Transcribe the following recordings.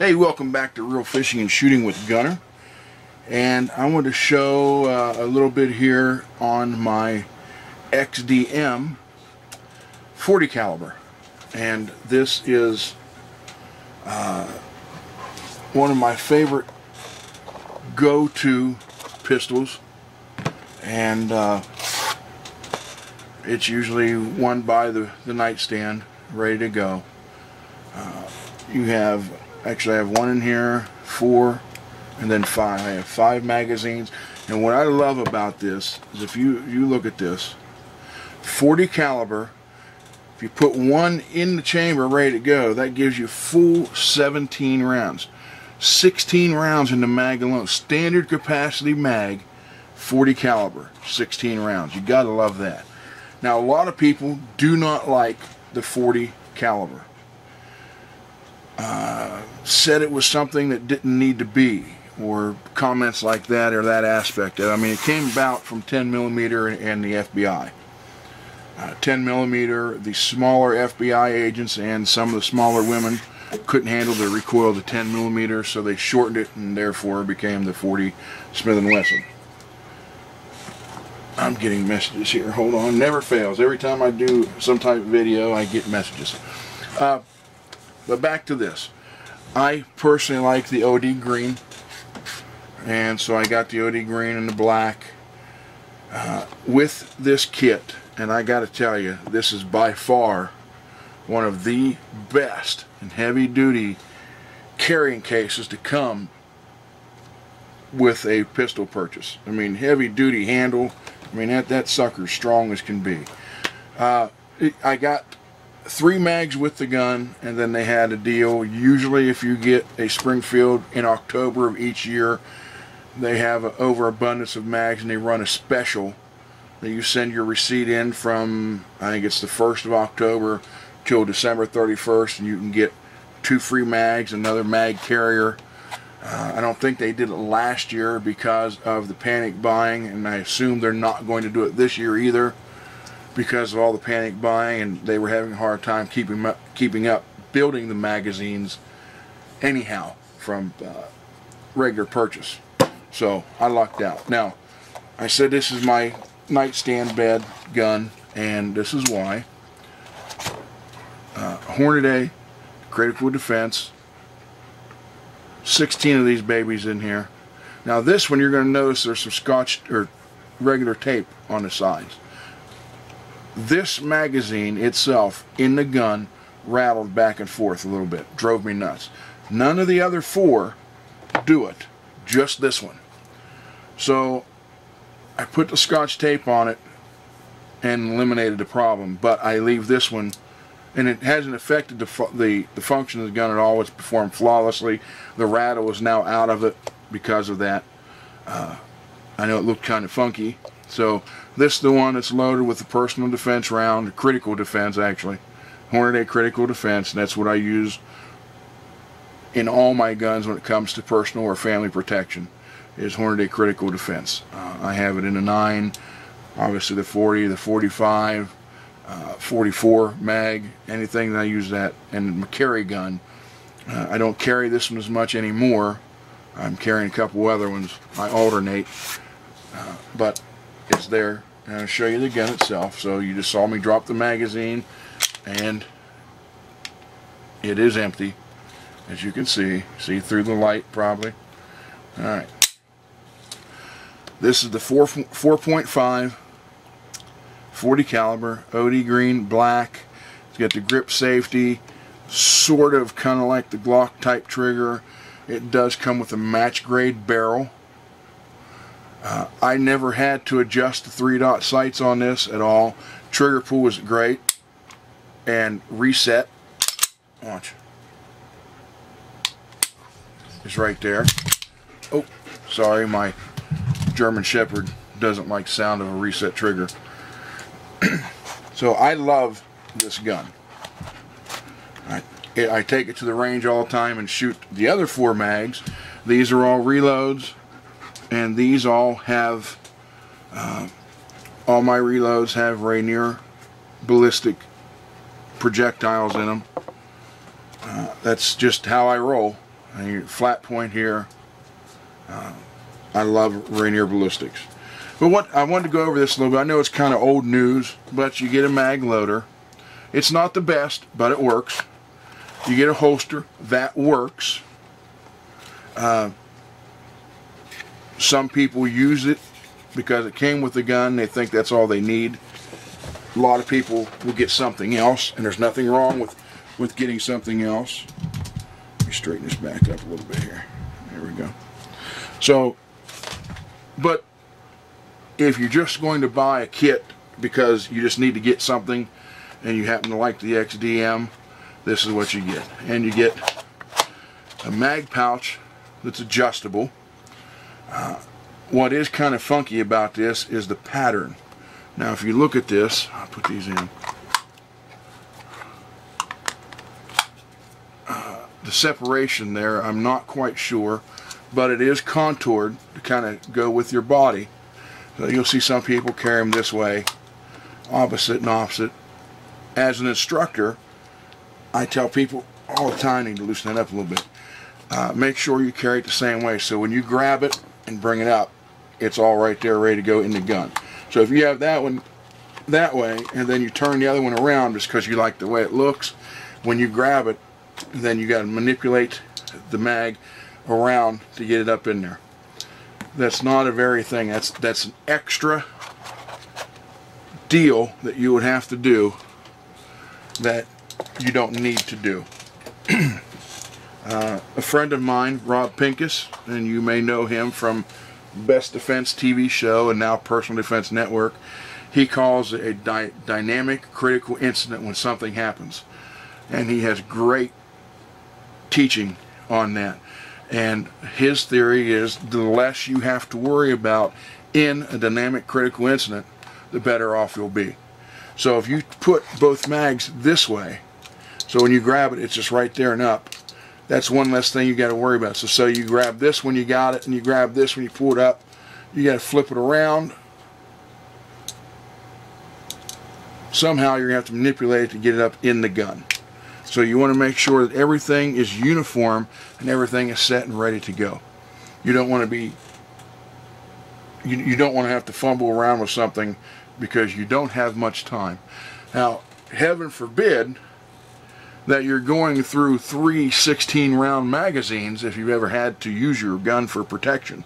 Hey, welcome back to Real Fishing and Shooting with Gunner. And I want to show a little bit here on my XDm 40 caliber. And this is one of my favorite go-to pistols. And it's usually one by the nightstand, ready to go. Actually I have one in here, 4, and then 5. I have 5 magazines. And what I love about this is if you look at this, 40 caliber, if you put one in the chamber ready to go, that gives you full 17 rounds. 16 rounds in the mag alone. Standard capacity mag, 40 caliber, 16 rounds. You gotta love that. Now a lot of people do not like the 40 caliber. Said it was something that didn't need to be, or comments like that, or that aspect. I mean, it came about from 10mm and the FBI. 10mm, the smaller FBI agents and some of the smaller women couldn't handle the recoil of the 10mm, so they shortened it and therefore became the 40 Smith & Wesson. I'm getting messages here. Hold on. Never fails. Every time I do some type of video, I get messages. But back to this. I personally like the OD green, and so I got the OD green and the black with this kit. And I got to tell you, this is by far one of the best and heavy-duty carrying cases to come with a pistol purchase. I mean, heavy-duty handle. I mean, that sucker's strong as can be. I got 3 mags with the gun, and then they had a deal. Usually if you get a Springfield in October of each year, they have an overabundance of mags, and they run a special that you send your receipt in from, I think it's the 1st of October till December 31st, and you can get 2 free mags, another mag carrier. I don't think they did it last year because of the panic buying, and I assume they're not going to do it this year either, because of all the panic buying, and they were having a hard time keeping up building the magazines anyhow from regular purchase. So I lucked out. Now, I said this is my nightstand bed gun, and this is why. Hornady critical defense, 16 of these babies in here. Now this one, you're going to notice there's some scotch or regular tape on the sides. This magazine itself in the gun rattled back and forth a little bit, drove me nuts. None of the other 4 do it, just this one. So I put the scotch tape on it and eliminated the problem, but I leave this one, and it hasn't affected the function of the gun at all. It's performed flawlessly. The rattle is now out of it because of that. I know it looked kind of funky. So this is the one that's loaded with the personal defense round, critical defense actually, Hornady critical defense, and that's what I use in all my guns when it comes to personal or family protection, is Hornady critical defense. I have it in the 9, obviously the 40, the 45, 44 mag, anything that I use that, and my carry gun. I don't carry this one as much anymore. I'm carrying a couple other ones. I alternate, but it's there, and I'll show you the gun itself. So you just saw me drop the magazine, and it is empty, as you can see through the light probably. Alright, this is the 4.5 40 caliber OD green black. It's got the grip safety, sort of kind of like the Glock type trigger. It does come with a match grade barrel. I never had to adjust the 3-dot sights on this at all. Trigger pull was great, and reset, watch, is right there. Oh, sorry, my German Shepherd doesn't like the sound of a reset trigger. So I love this gun. I take it to the range all the time and shoot the other 4 mags. These are all reloads, and these all have all my reloads have Rainier ballistic projectiles in them. That's just how I roll. and flat point here. I love Rainier ballistics. But what I wanted to go over this a little bit. I know it's kind of old news, but you get a mag loader. It's not the best, but it works. You get a holster that works. Some people use it because it came with the gun. They think that's all they need. A lot of people will get something else, and there's nothing wrong with getting something else. Let me straighten this back up a little bit here. There we go. So, but if you're just going to buy a kit because you just need to get something and you happen to like the XDm, this is what you get. And you get a mag pouch that's adjustable. What is kind of funky about this is the pattern. Now if you look at this, I'll put these in. The separation there, I'm not quite sure, but it is contoured to kind of go with your body. So you'll see some people carry them this way, opposite and opposite. As an instructor, I tell people all the time, you need to loosen that up a little bit. Make sure you carry it the same way, so when you grab it and bring it up, it's all right there ready to go in the gun. So if you have that one that way and then you turn the other one around just because you like the way it looks, when you grab it, then you got to manipulate the mag around to get it up in there. That's not a very thing. That's an extra deal that you would have to do that you don't need to do. A friend of mine, Rob Pincus, and you may know him from Best Defense TV show and now Personal Defense Network, he calls it a dynamic critical incident when something happens. And he has great teaching on that. And his theory is the less you have to worry about in a dynamic critical incident, the better off you'll be. So if you put both mags this way, so when you grab it, it's just right there and up, that's one less thing you got to worry about. So you grab this when you got it, and you grab this when you pull it up. You got to flip it around. Somehow you're going to have to manipulate it to get it up in the gun. So you want to make sure that everything is uniform and everything is set and ready to go. You don't want to be, you don't want to have to fumble around with something because you don't have much time. Now, heaven forbid that you're going through 3 16-round magazines if you've ever had to use your gun for protection.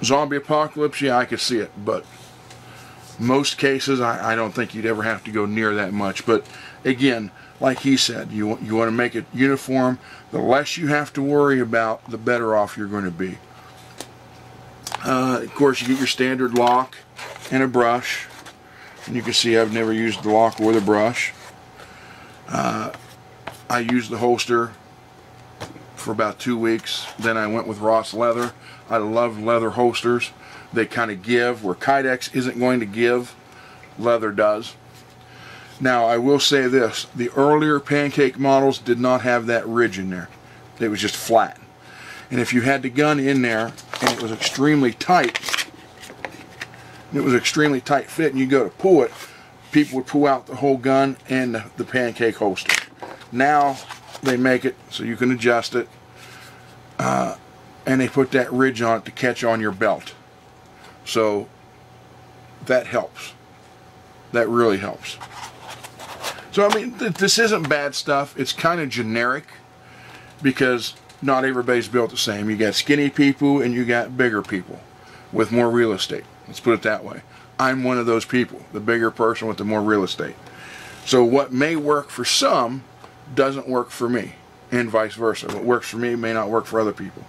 Zombie apocalypse, yeah, I could see it, but most cases I don't think you'd ever have to go near that much. But again, like he said, you want to make it uniform. The less you have to worry about, the better off you're going to be. Of course, you get your standard lock and a brush, and you can see I've never used the lock or the brush. I used the holster for about 2 weeks. Then I went with Ross leather. I love leather holsters. They kind of give where Kydex isn't going to give, leather does. Now I will say this, the earlier pancake models did not have that ridge in there. It was just flat. And if you had the gun in there and it was extremely tight, fit, and you go to pull it, people would pull out the whole gun and the pancake holster. Now they make it so you can adjust it, and they put that ridge on it to catch on your belt. So that helps. That really helps. So I mean, this isn't bad stuff. It's kind of generic because not everybody's built the same. You got skinny people and you got bigger people with more real estate. Let's put it that way. I'm one of those people, the bigger person with the more real estate. So what may work for some doesn't work for me, and vice versa. What works for me may not work for other people.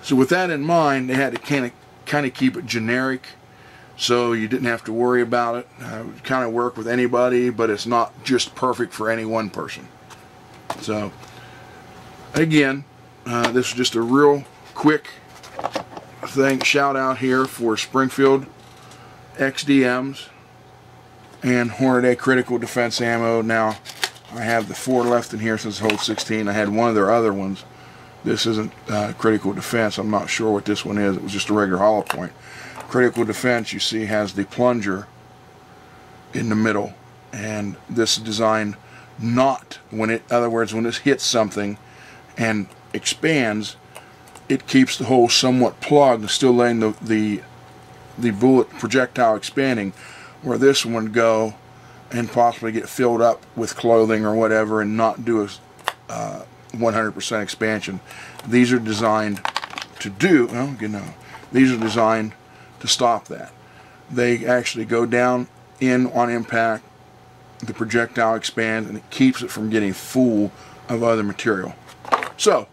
So with that in mind, they had to kind of keep it generic, so you didn't have to worry about it. It would kind of work with anybody, but it's not just perfect for any one person. So again, this is just a real quick thing. Shout out here for Springfield XDMs and Hornady Critical Defense Ammo. Now I have the 4 left in here since it holds 16. I had one of their other ones. This isn't Critical Defense. I'm not sure what this one is. It was just a regular hollow point. Critical Defense, you see, has the plunger in the middle, and this is designed not when it, in other words, when this hits something and expands, it keeps the hole somewhat plugged and still letting the bullet projectile expanding, where this one would go and possibly get filled up with clothing or whatever and not do a 100% expansion. These are designed to do, well, you know, these are designed to stop that. They actually go down in on impact, the projectile expands, and it keeps it from getting full of other material. So,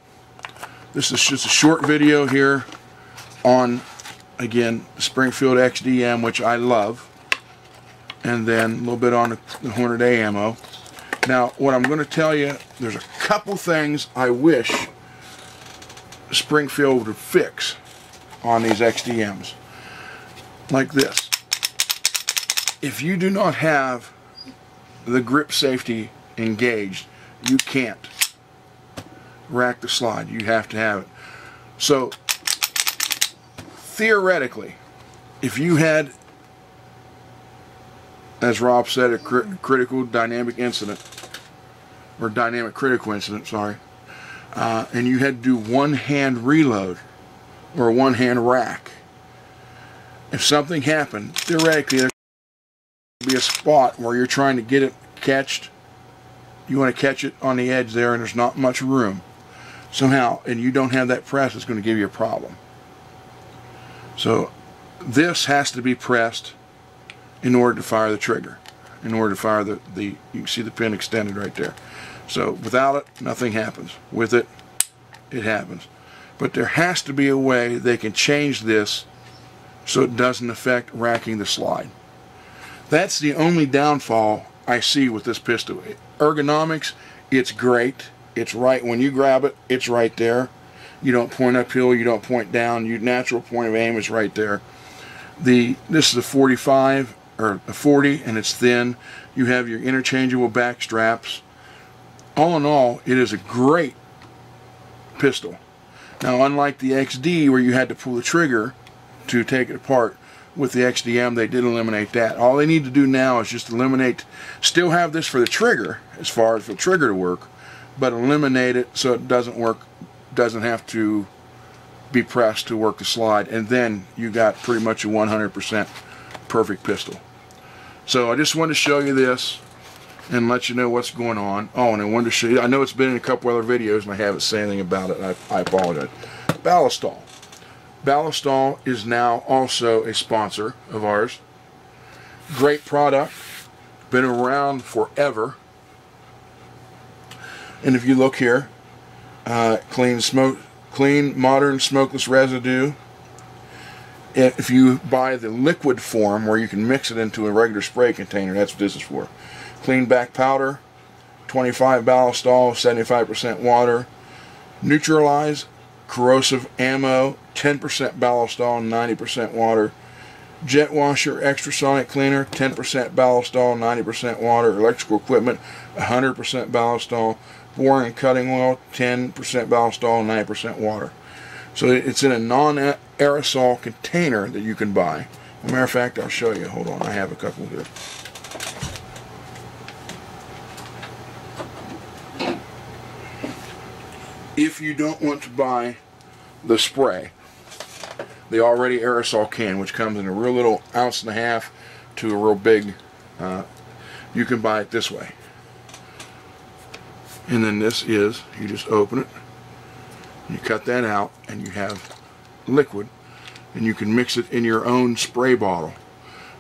this is just a short video here on, again, the Springfield XDm, which I love, and then a little bit on the Hornet A ammo. Now, what I'm going to tell you, there's a couple things I wish Springfield would fix on these XDMs. Like this. If you do not have the grip safety engaged, you can't rack the slide. You have to have it. So, theoretically, if you had, as Rob said, a critical dynamic incident, or dynamic critical incident, sorry, and you had to do one-hand reload, or a one-hand rack, if something happened, theoretically, there could be a spot where you're trying to get it catched. You want to catch it on the edge there, and there's not much room. Somehow, and you don't have that press, it's going to give you a problem. So, this has to be pressed in order to fire the trigger. In order to fire you can see the pin extended right there. So, without it, nothing happens. With it, it happens. But there has to be a way they can change this so it doesn't affect racking the slide. That's the only downfall I see with this pistol. Ergonomics, it's great. It's right when you grab it, it's right there. You don't point uphill, you don't point down. Your natural point of aim is right there. This is a 45 or a 40, and it's thin. You have your interchangeable back straps. All in all, it is a great pistol. Now, unlike the XD, where you had to pull the trigger to take it apart, with the XDM, they did eliminate that. All they need to do now is just eliminate, still have this for the trigger, as far as for the trigger to work, but eliminate it so it doesn't work, doesn't have to be pressed to work the slide, and then you got pretty much a 100% perfect pistol. So I just wanted to show you this and let you know what's going on. Oh, and I wanted to show you, I know it's been in a couple other videos and I haven't said anything about it. I apologize. Ballistol. Ballistol is now also a sponsor of ours. Great product. Been around forever. And if you look here, clean, modern, smokeless residue. If you buy the liquid form where you can mix it into a regular spray container, that's what this is for. Clean back powder, 25 Ballistol, 75% water. Neutralize corrosive ammo, 10% Ballistol, 90% water. Jet washer, extra sonic cleaner, 10% Ballistol, 90% water. Electrical equipment, 100% Ballistol. Boring and cutting oil, 10% Ballistol, 90% water. So it's in a non-aerosol container that you can buy. As a matter of fact, I'll show you. Hold on, I have a couple here. If you don't want to buy the spray, the already aerosol can, which comes in a real little 1.5 ounce to a real big, you can buy it this way. And then this is, you just open it, you cut that out, and you have liquid, and you can mix it in your own spray bottle.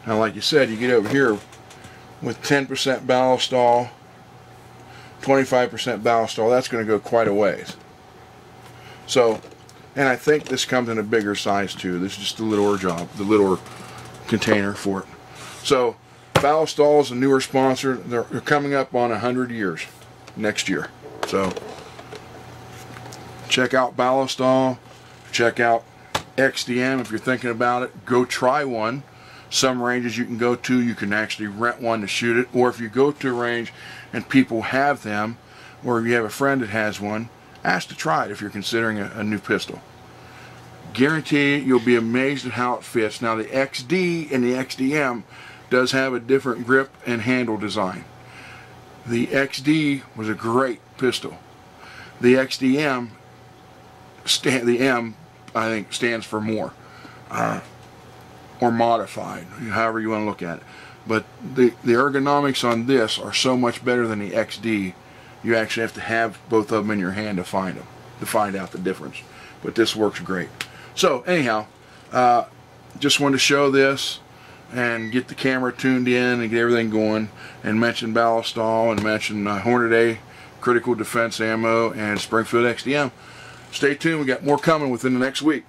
Now, like you said, you get over here with 10% Ballistol, 25% Ballistol, that's going to go quite a ways. So, and I think this comes in a bigger size too. This is just the littler job, the littler container for it. So, Ballistol is a newer sponsor. They're coming up on 100 years next year. So, check out Ballistol. Check out XDM if you're thinking about it. Go try one. Some ranges you can go to, you can actually rent one to shoot it. Or if you go to a range and people have them, or if you have a friend that has one, ask to try it if you're considering a new pistol. Guarantee you'll be amazed at how it fits. Now, the XD and the XDM does have a different grip and handle design. The XD was a great pistol. The XDM, the M, I think, stands for more, or modified, however you want to look at it. But the ergonomics on this are so much better than the XD. You actually have to have both of them in your hand to find them, to find out the difference. But this works great. So anyhow, just wanted to show this and get the camera tuned in and get everything going, and mention Ballistol and mention Hornady critical defense ammo and Springfield XDM. Stay tuned, we got more coming within the next week.